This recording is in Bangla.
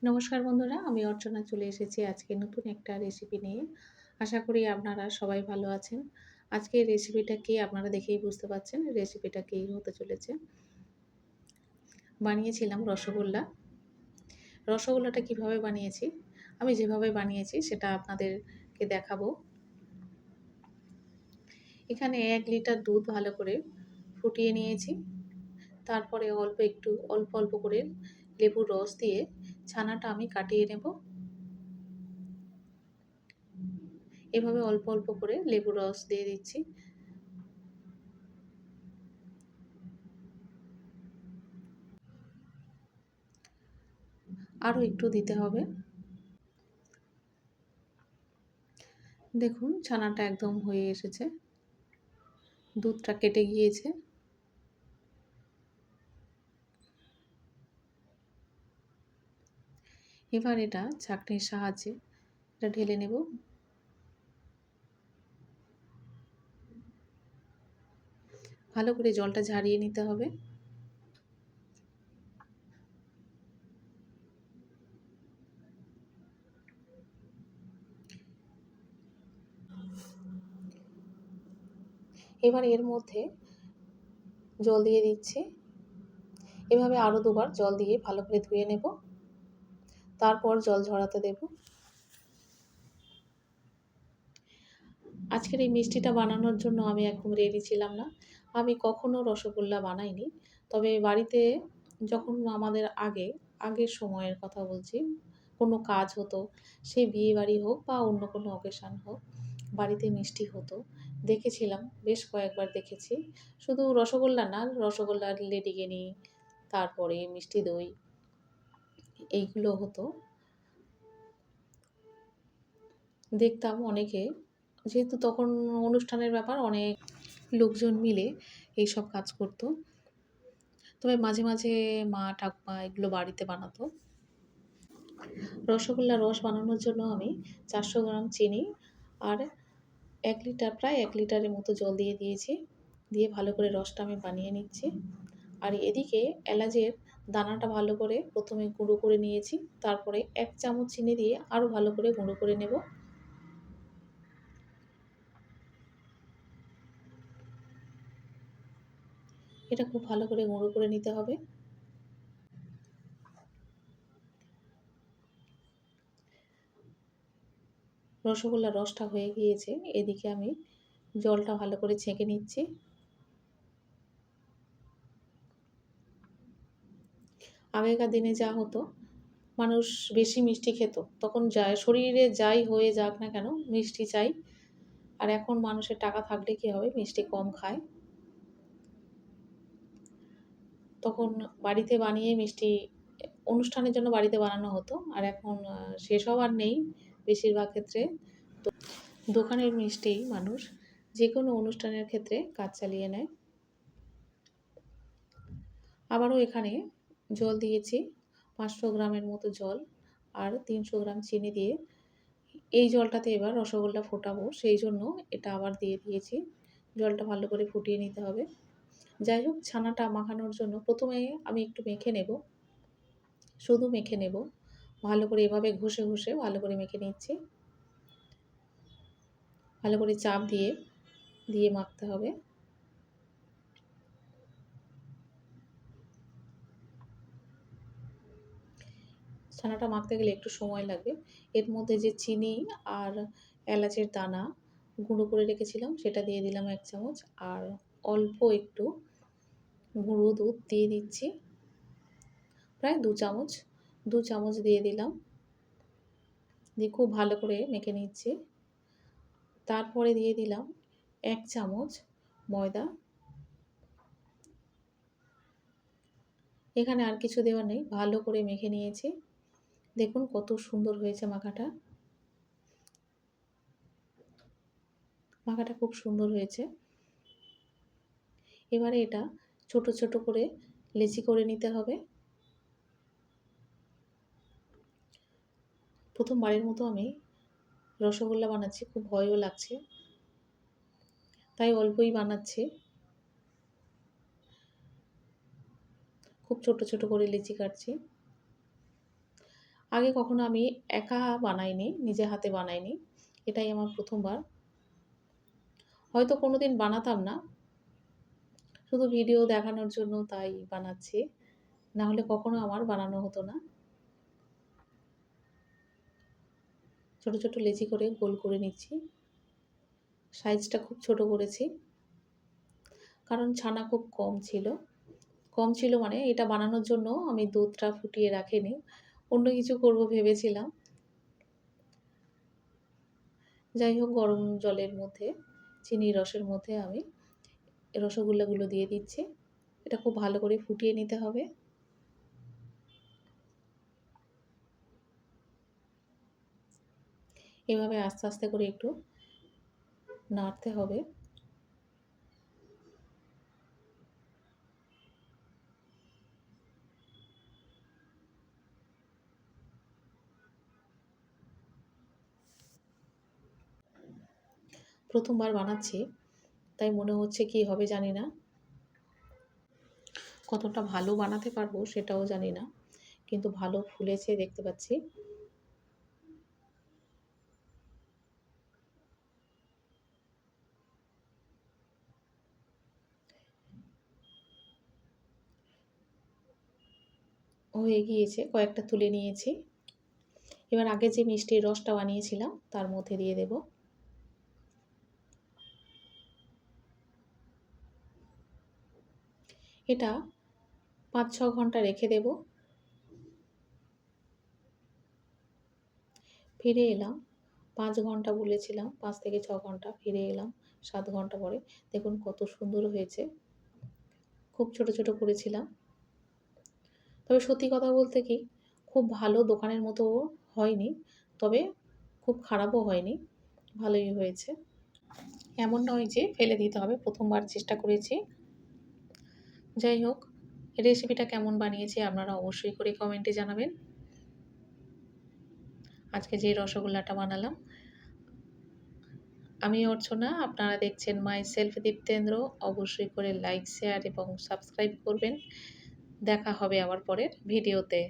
নমস্কার বন্ধুরা, আমি অর্চনা চলে এসেছি আজকে নতুন একটা রেসিপি নিয়ে। আশা করি আপনারা সবাই ভালো আছেন। আজকের রেসিপিটা কি আপনারা দেখেই বুঝতে পারছেন রেসিপিটা কী হতে চলেছে। বানিয়েছিলাম রসগোল্লা। রসগোল্লাটা কিভাবে বানিয়েছি, আমি যেভাবে বানিয়েছি সেটা আপনাদেরকে দেখাবো। এখানে 1 লিটার দুধ ভালো করে ফুটিয়ে নিয়েছি। তারপরে অল্প অল্প করে লেবুর রস দিয়ে ছানাটা আমি কাটিয়ে নেব। এভাবে অল্প অল্প করে লেবুর রস দিয়ে দিচ্ছি। আরও একটু দিতে হবে। দেখুন ছানাটা একদম হয়ে এসেছে, দুধটা কেটে গিয়েছে। এবার এটা ছাঁকনির সাহায্যে এটা ঢেলে নেব। ভালো করে জলটা ঝারিয়ে নিতে হবে। এবার এর মধ্যে জল দিয়ে দিচ্ছি। এভাবে আরও দুবার জল দিয়ে ভালো করে ধুয়ে নেব, তারপর জল ঝরাতে দেব। আজকের এই মিষ্টিটা বানানোর জন্য আমি একদম রেডি ছিলাম না। আমি কখনো রসগোল্লা বানাইনি। তবে বাড়িতে যখন আমাদের আগের সময়ের কথা বলছি, কোনো কাজ হতো, সে বিয়েবাড়ি হোক বা অন্য কোনো অকেশান হোক, বাড়িতে মিষ্টি হতো। দেখেছিলাম, বেশ কয়েকবার দেখেছি। শুধু রসগোল্লা না, রসগোল্লার লেডিকেনি, তারপরে মিষ্টি দই, এইগুলো হতো। দেখতাম অনেকে, যেহেতু তখন অনুষ্ঠানের ব্যাপার, অনেক লোকজন মিলে এইসব কাজ করতো। তবে মাঝে মাঝে মা ঠাকুমা এগুলো বাড়িতে বানাতো। রসগোল্লার রস বানানোর জন্য আমি 400 গ্রাম চিনি আর 1 লিটারের মতো জল দিয়ে দিয়েছি। দিয়ে ভালো করে রসটা আমি বানিয়ে নিচ্ছি। আর এদিকে এলাচের দানাটা ভালো করে প্রথমে গুঁড়ো করে নিয়েছি। তারপরে 1 চামচ চিনি দিয়ে আরও ভালো করে গুঁড়ো করে নেব। এটা খুব ভালো করে গুঁড়ো করে নিতে হবে। রসগোল্লার রসটা হয়ে গিয়েছে। এদিকে আমি জলটা ভালো করে ছেঁকে নিচ্ছি। আগেকার দিনে যা হতো, মানুষ বেশি মিষ্টি খেত। তখন শরীরে যাই হয়ে যাক না কেন, মিষ্টি চাই। আর এখন মানুষের টাকা থাকলে কী হবে, মিষ্টি কম খায়। তখন বাড়িতে বানিয়ে মিষ্টি অনুষ্ঠানের জন্য বাড়িতে বানানো হতো। আর এখন সেসব আর নেই বেশিরভাগ ক্ষেত্রে। তো দোকানের মিষ্টিই মানুষ যেকোনো অনুষ্ঠানের ক্ষেত্রে কাজ চালিয়ে নেয়। আবারও এখানে জল দিয়েছি, 500 গ্রামের মতো জল আর 300 গ্রাম চিনি দিয়ে। এই জলটাতে এবার রসগোল্লা ফোটাবো, সেই জন্য এটা আবার দিয়ে দিয়েছি। জলটা ভালো করে ফুটিয়ে নিতে হবে। যাই হোক, ছানাটা মাখানোর জন্য প্রথমে আমি একটু মেখে নেব, শুধু মেখে নেব। ভালো করে এভাবে ঘষে ঘষে ভালো করে মেখে নিচ্ছি। ভালো করে চাপ দিয়ে দিয়ে মাখতে হবে। ছানাটা মাখতে গেলে একটু সময় লাগবে। এর মধ্যে যে চিনি আর এলাচের দানা গুঁড়ো করে রেখেছিলাম সেটা দিয়ে দিলাম 1 চামচ। আর অল্প একটু গুঁড়ো দুধ দিয়ে দিচ্ছি, প্রায় 2 চামচ দিয়ে দিলাম। দিয়ে খুব ভালো করে মেখে নিচ্ছি। তারপরে দিয়ে দিলাম 1 চামচ ময়দা। এখানে আর কিছু দেওয়ার নেই, ভালো করে মেখে নিয়েছি। দেখুন কত সুন্দর হয়েছে মাখাটা। মাখাটা খুব সুন্দর হয়েছে। এবারে এটা ছোট ছোট করে লেচি করে নিতে হবে। প্রথমবারের মতো আমি রসগোল্লা বানাচ্ছি, খুব ভয়ও লাগছে, তাই অল্পই বানাচ্ছি। খুব ছোট ছোট করে লেচি কাটছি। আগে কখনো আমি একা বানাইনি, নিজে হাতে বানাইনি। এটাই আমার ১ম বার। হয়তো কোনোদিন বানাতাম না। শুধু ভিডিও দেখানোর জন্য তাই বানাচ্ছি। না হলে কখনো আমার বানানো হতো না। ছোট, ছোট লেচি করে গোল করে নিচ্ছি। সাইজটা খুব ছোট করেছি। কারণ ছানা খুব কম ছিল। কম ছিল মানে এটা বানানোর জন্য আমি দুধটা ফুটিয়ে রাখিনি। অন্য কিছু করব ভেবেছিলাম। যাই হোক গরম জলের মধ্যে চিনির রসের মধ্যে আমি রসগোল্লাগুলো দিয়ে দিচ্ছি। এটা খুব ভালো করে ফুটিয়ে নিতে হবে। এভাবে আস্তে, আস্তে করে একটু নাড়তে হবে। প্রথমবার বানাচ্ছি, তাই মনে হচ্ছে কি হবে জানি না। কতটা ভালো বানাতে পারবো সেটাও জানি না। কিন্তু ভালো ফুলেছে দেখতে পাচ্ছি। হয়ে গিয়েছে, কয়েকটা তুলে নিয়েছি। এবার আগে যে মিষ্টির রসটা বানিয়েছিলাম তার মধ্যে দিয়ে দেব। এটা ৫-৬ ঘন্টা রেখে দেব। ফিরে এলাম। ৫ ঘন্টা বলেছিলাম, ৫ থেকে ৬ ঘন্টা। ফিরে এলাম ৭ ঘন্টা পরে। দেখুন কত সুন্দর হয়েছে। খুব ছোট, ছোট করেছিলাম। তবে সত্যি কথা বলতে কি, খুব ভালো দোকানের মতো হয়নি। তবে খুব খারাপও হয়নি। ভালোই হয়েছে। এমন নয় যে ফেলে দিতে হবে। ১ম বার চেষ্টা করেছি। যাই হোক, রেসিপিটা কেমন বানিয়েছি আপনারা অবশ্যই করে কমেন্টে জানাবেন। আজকে যে রসগোল্লাটা বানালাম। আমি অর্চনা, আপনারা দেখছেন মাই সেলফ দীপ্তেন্দ্র। অবশ্যই করে লাইক, শেয়ার এবং সাবস্ক্রাইব করবেন। দেখা হবে আবার পরের ভিডিওতে।